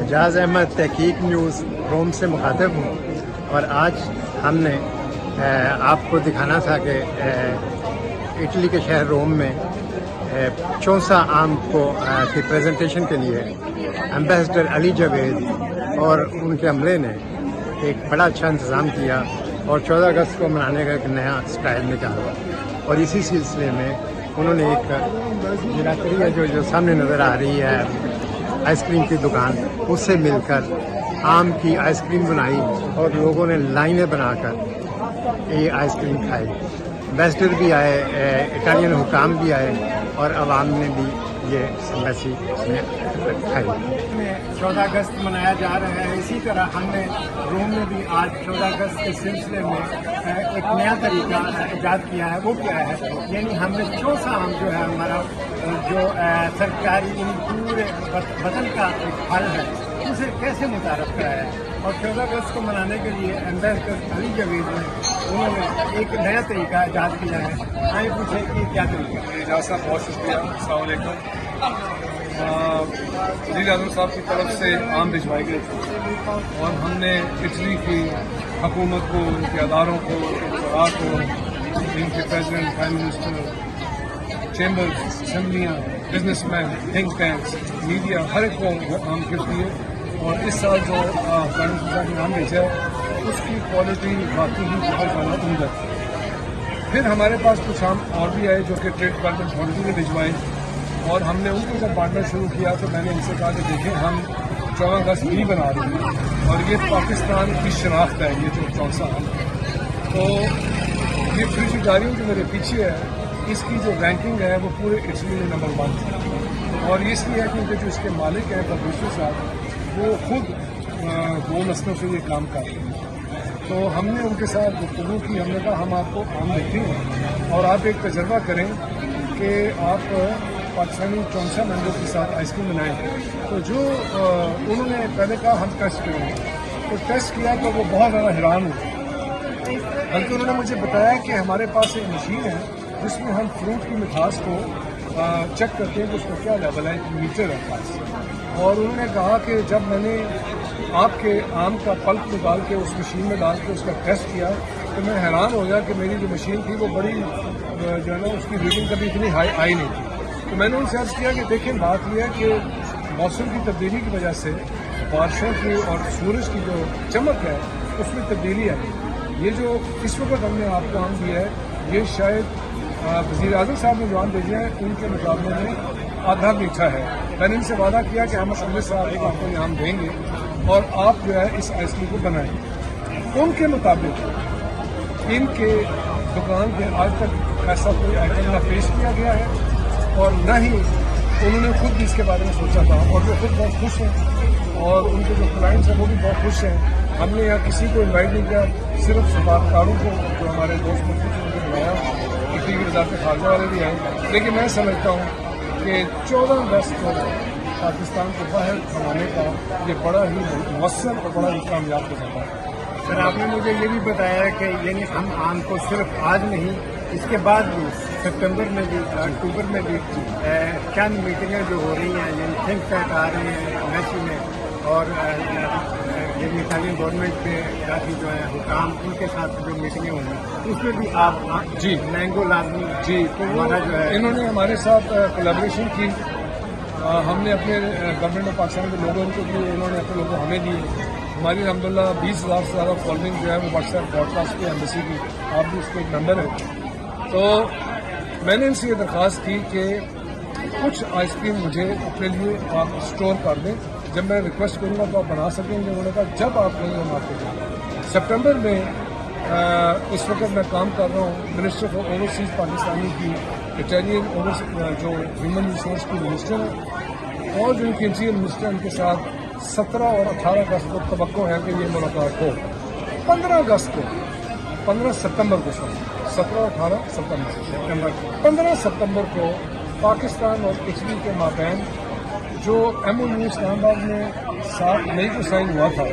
اعجاز احمد تحقیق news room سے مخاطب ہوں، اور آج ہم نے آپ کو دکھانا تھا کہ اٹلی کے شہر روم میں چونسا آم کو کی پریزنٹیشن کے لیے ایمبیسڈر علی جاوید اور ان کے عملے نے ایک بڑا اچھا انتظام کیا اور 14 اگست کو منانے کا ایک نیا اسٹائل نکالا، اور اسی سلسلے میں انہوں نے ایک جراکری ہے جو سامنے نظر آ رہی ہے آئس کریم کی دکان، اس سے مل کر آم کی آئس کریم بنائی اور لوگوں نے لائنیں بنا کر یہ آئس کریم کھائی۔ ایمبیسڈر بھی آئے، اٹالین حکام بھی آئے اور عوام نے بھی یہ ایسی کھائی۔ 14 اگست منایا جا رہا ہے، اسی طرح ہم نے روم میں بھی آج 14 اگست کے سلسلے میں ایک نیا طریقہ ایجاد کیا ہے۔ وہ کیا ہے؟ یعنی ہم نے چوسا آم جو ہے ہمارا جو سرکاری پورے وطن کا ایک پھل ہے، اسے کیسے متعارف کرایا ہے، اور 14 اگست کو منانے کے لیے ایمبیسڈر علی جاوید نے انہوں نے ایک نیا طریقہ ایجاد کیا ہے۔ آئیں پوچھیں کہ کیا طریقہ ہے۔ اعجاز صاحب بہت شکریہ، السلام علیکم۔ وزیر اعظم صاحب کی طرف سے آم بھجوائے گئے تھے اور ہم نے اٹلی کی حکومت کو، ان کے اداروں کو، وزراء کو، ان کے پریزیڈنٹ، پرائم منسٹر، چیمبرز، اسمبلیاں، businessmen, think tanks, media, ہر ایک کو وہ آم گفٹ دیے، اور اس سال جو پرائم منسٹر نے آم بھیجا ہے اس کی کوالٹی واقعی ہی بہت زیادہ عمدہ ہے۔ پھر ہمارے پاس کچھ آم اور بھی آئے جو کہ ٹریڈ ڈپارٹمنٹ اتھارٹی نے بھجوائے، اور ہم نے ان کو جب بانٹنا شروع کیا تو میں نے ان سے کہا کہ دیکھیں ہم 14 اگست بھی بنا رہے ہیں اور یہ پاکستان کی شناخت ہے، یہ جو چونسا آم ہے۔ تو یہ فریجی گاڑیوں جو میرے پیچھے ہے اس کی جو رینکنگ ہے وہ پورے اٹلی میں نمبر 1 ہے، اور اس لیے ہے کیونکہ جو اس کے مالک ہیں پروڈیوسر صاحب وہ خود 2 نسلوں سے یہ کام کر رہے ہیں۔ تو ہم نے ان کے ساتھ گفتگو کی، ہم نے کہا ہم آپ کو آم دیتے ہیں اور آپ ایک تجربہ کریں کہ آپ پاکستانی چونسا مینگو کے ساتھ آئس کریم بنائیں۔ تو جو انہوں نے پہلے کہا ہم ٹیسٹ کریں گے، تو ٹیسٹ کیا تو وہ بہت زیادہ حیران ہوئے، بلکہ انہوں نے مجھے بتایا کہ ہمارے پاس ایک مشین ہے جس میں ہم فروٹ کی مٹھاس کو چیک کرتے ہیں کہ اس کا کیا لیول ہے، ایک میٹر ہے پاس۔ اور انہوں نے کہا کہ جب میں نے آپ کے آم کا پلپ نکال کے اس مشین میں ڈال کے اس کا ٹیسٹ کیا تو میں حیران ہو گیا کہ میری جو مشین تھی وہ بڑی جو ہے نا اس کی ریڈنگ کبھی اتنی ہائی آئی نہیں تھی۔ تو میں نے ان سے عرض کیا کہ دیکھیں بات یہ ہے کہ موسم کی تبدیلی کی وجہ سے بارشوں کی اور سورج کی جو چمک ہے اس میں تبدیلی ہے۔ یہ جو اس وقت ہم نے آپ کو آم دیا ہے یہ شاید وزیر اعظم صاحب نے جو آم بھیجے ہیں ان کے مقابلے میں آدھا میٹھا ہے۔ میں نے ان سے وعدہ کیا کہ ہم اگلے سال ایک آپ کو یہ آم دیں گے اور آپ جو ہے اس آئس کریم کو بنائیں۔ ان کے مطابق ان کے دکان پہ آج تک ایسا کوئی آئٹم نہ پیش کیا گیا ہے اور نہ ہی انہوں نے خود بھی اس کے بارے میں سوچا تھا، اور وہ خود بہت خوش ہیں اور ان کے جو کلائنٹس ہیں وہ بھی بہت خوش ہیں۔ ہم نے یہاں کسی کو انوائٹ نہیں کیا، صرف سفارتکاروں کو جو ہمارے دوست ملک نے بلایا، اٹلی کی وزارت خارجہ والے بھی آئے، لیکن میں سمجھتا ہوں کہ 14 اگست کو پاکستان کو باہر کمانے کا یہ بڑا ہی مؤثر اور بڑا ہی کامیاب تجربہ ہے۔ سر آپ نے مجھے یہ بھی بتایا کہ یعنی ہم آم کو صرف آج نہیں اس کے بعد بھی سپتمبر میں بھی اکتوبر میں بھی چند میٹنگیں جو ہو رہی ہیں، یعنی تھنک ٹینک آ رہی ہیں ایمبیسی میں، اور یعنی اٹالین گورنمنٹ کے کافی جو ہے حکام ان کے ساتھ جو میٹنگیں ہوں گی اس میں بھی آپ جی مینگو لازمی جی تو ہمارا جو ہے انہوں نے ہمارے ساتھ کولیبریشن کی، ہم نے اپنے گورنمنٹ آف پاکستان کے لوگوں ان کو دیے، انہوں نے اپنے لوگوں ہمیں دیے۔ ہماری الحمدللہ 20,000 سے زیادہ فالوئنگ جو ہے وہ واٹس ایپ براڈ کاسٹ کی ایمبیسی کی، آپ بھی اس کے ایک ممبر ہیں۔ تو میں نے ان سے یہ درخواست کی کہ کچھ آئس کریم مجھے اپنے لیے آپ اسٹور کر دیں، جب میں ریکویسٹ کروں گا تو آپ بنا سکیں گے۔ انہوں نے کہا جب آپ کہیں ہم آپ کو دیں۔ سپٹمبر میں اس وقت میں کام کر رہا ہوں منسٹر فار اوورسیز پاکستانی کی اٹالین جو ہیومن ریسورس کی منسٹر ہے اور جو انٹیریئر منسٹر ان کے ساتھ 17 اور 18 اگست کو توقع ہے کہ یہ ملاقات ہو۔ 15 ستمبر کو 17 اور 18 ستمبر 15 ستمبر کو پاکستان اور اٹلی کے مابین جو ایم او یو اسلام آباد میں 7 مئی کو سائن ہوا تھا،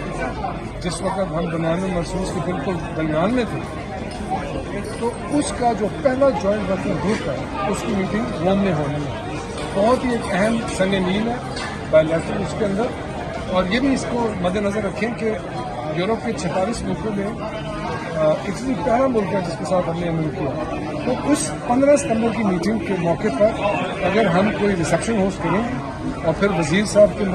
جس وقت ہم بنیان مرسوس کے بالکل درمیان میں تھے، تو اس کا جو پہلا جوائنٹ ورکنگ گروپ ہے اس کی میٹنگ روم میں ہونی ہے۔ بہت ہی ایک اہم سنگ میل ہے بائیلیٹرل اس کے اندر، اور یہ بھی اس کو مد نظر رکھیں کہ یورپ کے 46 ملکوں میں اٹلی پہلا ملک ہے جس کے ساتھ ہم نے عمل کیا. تو اس 15 ستمبر کی میٹنگ کے موقع پر اگر ہم کوئی ریسیپشن ہوسٹ کریں اور پھر وزیر صاحب کے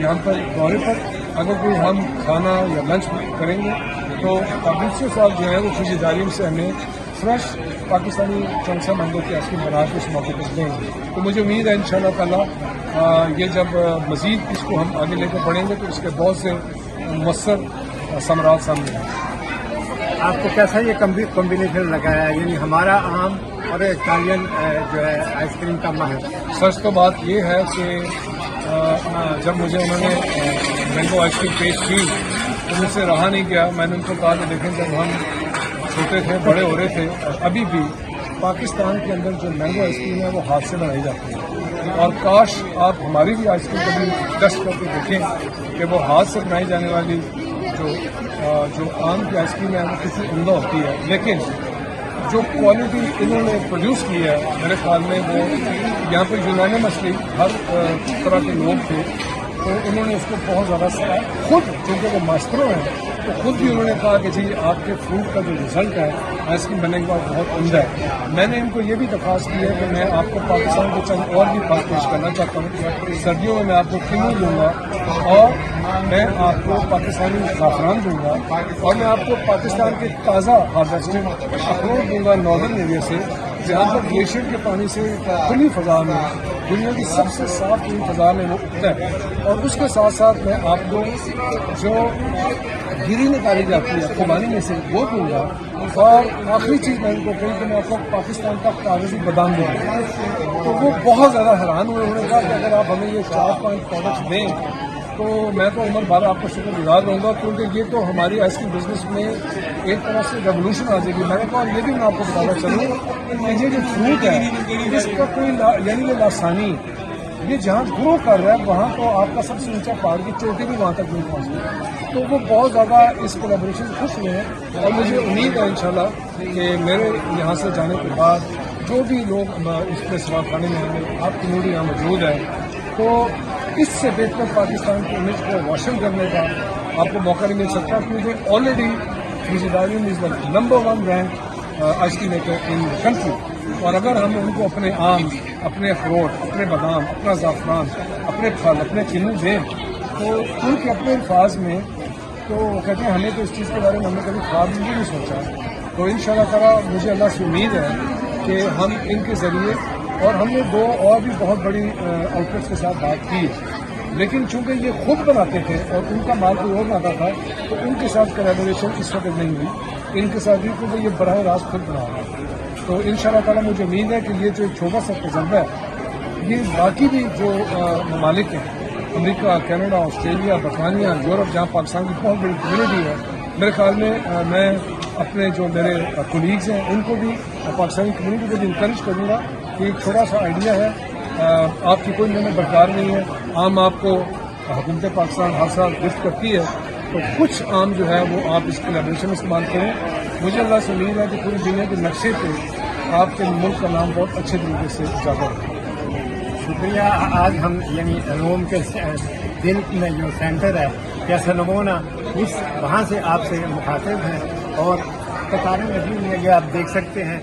یہاں پر دورے پر اگر کوئی ہم کھانا یا لنچ کریں گے تو دوسرے صاحب جو ہے وہ خریداریوں سے ہمیں فریش پاکستانی چونسا مینگو کے ایسی بناٹ اس موقع پر دیں گے. تو مجھے امید ہے انشاءاللہ تعالیٰ یہ جب مزید اس کو ہم آگے لے کر بڑھیں گے تو اس کے بہت سے مؤثر ثمرات سامنے آئیں گے. آپ کو کیسا یہ کمبینیشن لگا ہے، یعنی ہمارا آم اور اٹالین جو ہے آئس کریم کا ماہر؟ سچ تو بات یہ ہے کہ جب مجھے انہوں نے مینگو آئس کریم پیش کی تو مجھ سے رہا نہیں گیا. میں نے ان کو کہا کہ دیکھیں جب ہم چھوٹے تھے بڑے ہو رہے تھے اور ابھی بھی پاکستان کے اندر جو مینگو آئس کریم ہے وہ ہاتھ سے بنائی جاتی ہے، اور کاش آپ ہماری بھی آئس کریم کبھی ٹیسٹ کر کے دیکھیں کہ وہ ہاتھ سے بنائی جانے والی جو آم کی آئس کریم ہے وہ کتنی عمدہ ہوتی ہے. لیکن جو کوالٹی انہوں نے پروڈیوس کی ہے میرے خیال میں وہ یہاں پہ یونانیمسلی ہر طرح کے لوگ تھے تو انہوں نے اس کو بہت زیادہ خود چونکہ وہ ماسٹرو ہیں تو خود بھی انہوں نے کہا کہ جی آپ کے فروٹ کا جو رزلٹ ہے آئس کریم بننے کے بعد بہت عمدہ ہے. میں نے ان کو یہ بھی درخواست کی ہے کہ میں آپ کو پاکستان کے چند اور بھی بات پیش کرنا چاہتا ہوں. سردیوں میں آپ کو کنو دوں گا اور میں آپ کو پاکستانی زعفران دوں گا اور میں آپ کو پاکستان کے تازہ ہارویسٹڈ اخروٹ دوں گا ناردرن ایریا سے جہاں پر گلیشیئر کے پانی سے کھلی فضا میں دنیا کی سب سے صاف ترین فضا میں وہ اگتا ہے. اور اس کے ساتھ ساتھ میں آپ کو جو گری نکالی جاتی ہے خوبانی میں سے وہ دوں گا. اور آخری چیز میں ان کو کہی کہ میں آپ کو پاکستان کا کاغذی بادام دوں گا. تو وہ بہت زیادہ حیران ہوئے. انہوں نے کہا کہ اگر آپ ہمیں یہ 4-5 پروڈکٹس دیں تو میں تو عمر بھر آپ کا شکر گزار رہوں گا کیونکہ یہ تو ہماری آئس کریم بزنس میں ایک طرح سے ریولیوشن آ جائے گی. میں نے کہا یہ بھی میں آپ کو بتانا چاہوں کہ یہ جو فروٹ ہے اس کا کوئی یعنی یہ لاسانی یہ جہاں گرو کر رہا ہے وہاں تو آپ کا سب سے اونچا پہاڑ کی چوٹی بھی وہاں تک نہیں پہنچتی. تو وہ بہت زیادہ اس کولیبریشن سے خوش ہوئے ہیں اور مجھے امید ہے انشاءاللہ کہ میرے یہاں سے جانے کے بعد جو بھی لوگ اس کے سواب خانے میں ہمیں آپ کمیونٹی یہاں موجود ہے تو اس سے بہتر پاکستان کی امیج کو روشن کرنے کا آپ کو موقع نہیں مل سکتا کیونکہ آلریڈی فریزیڈارین is the number 1 rank ice cream maker in country. اور اگر ہم ان کو اپنے آم اپنے اخروٹ اپنے بادام اپنا زعفران اپنے پھل اپنے کنو دیں تو ان کے اپنے الفاظ میں تو وہ کہتے ہیں ہمیں تو اس چیز کے بارے میں ہم نے کبھی خواب بھی نہیں سوچا. تو ان شاء اللہ تعالیٰ مجھے اللہ سے امید ہے کہ ہم ان کے ذریعے اور ہم نے 2 اور بھی بہت بڑی آؤٹ لیٹس کے ساتھ بات کی لیکن چونکہ یہ خود بناتے تھے اور ان کا مال کوئی اور بناتا تھا تو ان کے ساتھ کولیبریشن اس وقت نہیں ہوئی. ان کے ساتھ بھی کیونکہ یہ براہ راست خود بنا رہا ہے. تو ان شاء اللہ تعالیٰ مجھے امید ہے کہ یہ جو چھوٹا سا تجربہ ہے یہ باقی بھی جو ممالک ہیں امریکہ کینیڈا آسٹریلیا برطانیہ یورپ جہاں پاکستان کی بہت بڑی کمیونٹی ہے میرے خیال میں میں اپنے جو میرے کولیگز ہیں ان کو بھی پاکستانی کمیونٹی کو بھی انکریج کروں گا کہ ایک چھوٹا سا آئیڈیا ہے. آپ کی کوئی محنت درکار نہیں ہے. عام آپ کو حکومت پاکستان ہر سال گفٹ کرتی ہے تو کچھ عام جو ہے وہ آپ اس کولیبریشن استعمال کریں. مجھے اللہ سے امید ہے کہ پوری دنیا کے نقشے پہ آپ کے ملک کا نام بہت اچھے طریقے سے اجاگر ہے. شکریہ. آج ہم یعنی روم کے دل میں جو سینٹر ہے کیسلونا اس وہاں سے آپ سے مخاطب ہیں اور قطاریں لگی ہوئی ہیں یہ آپ دیکھ سکتے ہیں.